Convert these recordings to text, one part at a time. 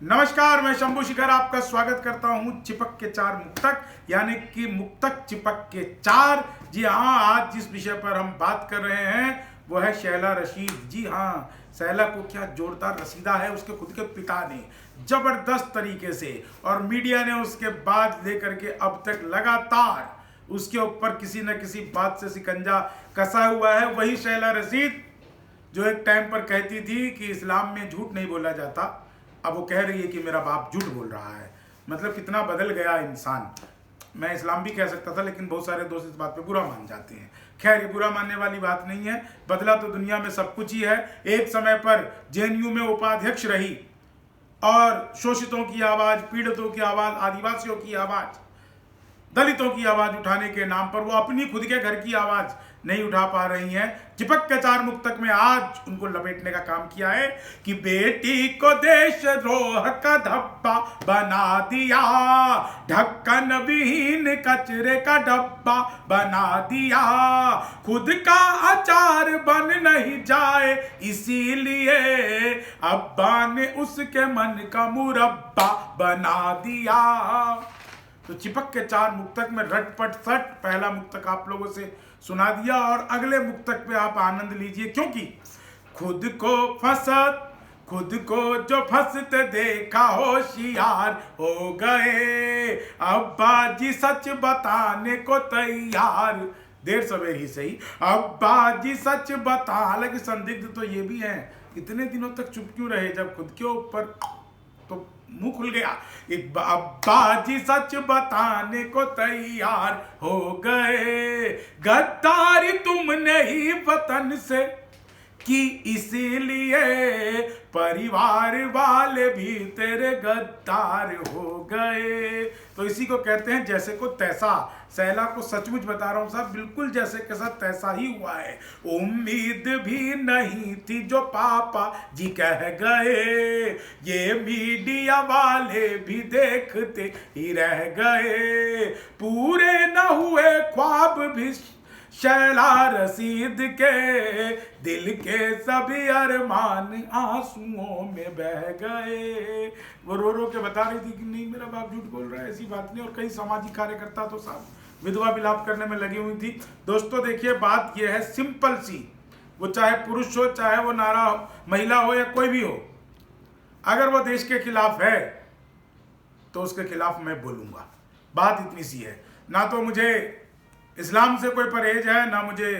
नमस्कार, मैं शंभू शिखर आपका स्वागत करता हूं चिपक के चार मुक्तक, यानी कि मुक्तक चिपक के चार। जी हाँ, आज जिस विषय पर हम बात कर रहे हैं वो है शैला रशीद। जी हाँ, शैला को क्या जोरदार रसीदा है उसके खुद के पिता ने, जबरदस्त तरीके से, और मीडिया ने उसके बाद लेकर के अब तक लगातार उसके ऊपर किसी न किसी बात से शिकंजा कसा हुआ है। वही शैला रशीद जो एक टाइम पर कहती थी कि इस्लाम में झूठ नहीं बोला जाता, अब वो कह रही है कि मेरा बाप झूठ बोल रहा है। मतलब कितना बदल गया इंसान। मैं इस्लाम भी कह सकता था, लेकिन बहुत सारे दोस्त इस बात पे बुरा मान जाते हैं। खैर, ये बुरा मानने वाली बात नहीं है। बदला तो दुनिया में सब कुछ ही है। एक समय पर जेएनयू में उपाध्यक्ष रही और शोषितों की आवाज़, पीड़ितों की आवाज़, आदिवासियों की आवाज़, दलितों की आवाज़ उठाने के नाम पर वो अपनी खुद के घर की आवाज़ नहीं उठा पा रही हैं। चिपक के चार मुक्तक में आज उनको लपेटने का काम किया है कि बेटी को देशद्रोह का धब्बा बना दिया, ढक्कन विहीन कचरे का डब्बा बना दिया, खुद का अचार बन नहीं जाए इसीलिए अब्बा ने उसके मन का मुरब्बा बना दिया। तो चिपक के चार मुक्तक में रटपट सट पहला मुक्तक आप लोगों से सुना दिया, और अगले मुक्तक पे आप आनंद लीजिए, क्योंकि खुद को जो फंसते देखा होशियार हो गए, अब्बा जी सच बताने को तैयार, देर सवेर ही सही, अब्बा जी सच बता। हालांकि संदिग्ध तो ये भी हैं, इतने दिनों तक चुप क्यों रहे जब खुद के ऊपर तो मुंह खुल गया। एक अब्बा जी सच बताने को तैयार हो गए, गद्दारी तुमने ही वतन से कि इसीलिए परिवार वाले भी तेरे गद्दार हो गए। तो इसी को कहते हैं जैसे को तैसा। शैला को सचमुच बता रहा हूं साहब, बिल्कुल जैसे के साथ तैसा ही हुआ है। उम्मीद भी नहीं थी जो पापा जी कह गए, ये मीडिया वाले भी देखते ही रह गए, पूरे न हुए ख्वाब भी शैला रशीद के, दिल के सभी अरमान आंसुओं में बह गए। वो रो के बता रही थी कि नहीं मेरा बाप झूठ बोल रहा है, ऐसी बात नहीं। और कई सामाजिक कार्यकर्ता तो साहब विधवा विलाप करने में लगी हुई थी। दोस्तों देखिए, बात यह है सिंपल सी, वो चाहे पुरुष हो, चाहे वो नारा महिला हो या कोई भी हो, अगर वो देश के खिलाफ है तो उसके खिलाफ मैं बोलूंगा। बात इतनी सी है। ना तो मुझे इस्लाम से कोई परहेज है, ना मुझे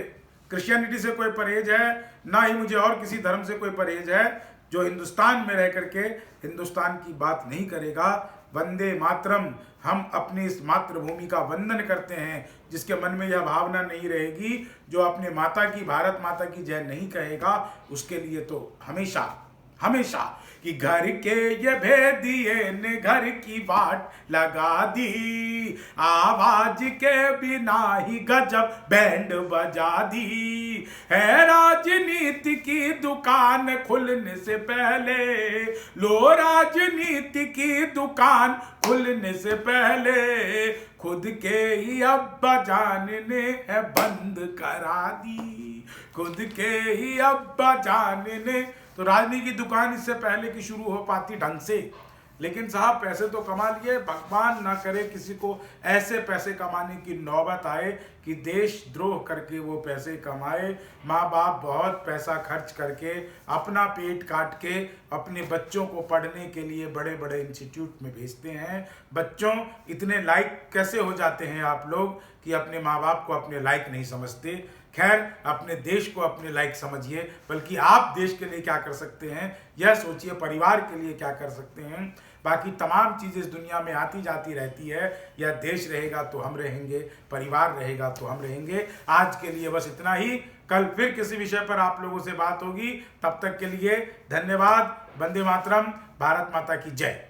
क्रिश्चियनिटी से कोई परहेज है, ना ही मुझे और किसी धर्म से कोई परहेज है जो हिंदुस्तान में रह करके हिंदुस्तान की बात नहीं करेगा। वंदे मातरम, हम अपनी इस मातृभूमि का वंदन करते हैं। जिसके मन में यह भावना नहीं रहेगी, जो अपने माता की, भारत माता की जय नहीं कहेगा, उसके लिए तो हमेशा कि घर के ये भेदिए ने घर की बाट लगा दी, आवाज के बिना ही गजब बैंड बजा दी, है राजनीति की दुकान खुलने से पहले, लो राजनीति की दुकान खुलने से पहले खुद के ही अब्बा जान ने है बंद करा दी, खुद के ही अब्बा जान ने। तो राजनीति की दुकान इससे पहले की शुरू हो पाती ढंग से, लेकिन साहब पैसे तो कमा लिए। भगवान ना करे किसी को ऐसे पैसे कमाने की नौबत आए कि देशद्रोह करके वो पैसे कमाए। माँ बाप बहुत पैसा खर्च करके, अपना पेट काट के अपने बच्चों को पढ़ने के लिए बड़े बड़े इंस्टीट्यूट में भेजते हैं। बच्चों, इतने लायक कैसे हो जाते हैं आप लोग कि अपने माँ बाप को अपने लायक नहीं समझते। खैर, अपने देश को अपने लायक समझिए, बल्कि आप देश के लिए क्या कर सकते हैं यह सोचिए, परिवार के लिए क्या कर सकते हैं। बाकी तमाम चीज़ें इस दुनिया में आती जाती रहती है। यह देश रहेगा तो हम रहेंगे, परिवार रहेगा तो हम रहेंगे। आज के लिए बस इतना ही। कल फिर किसी विषय पर आप लोगों से बात होगी। तब तक के लिए धन्यवाद। वंदे मातरम। भारत माता की जय।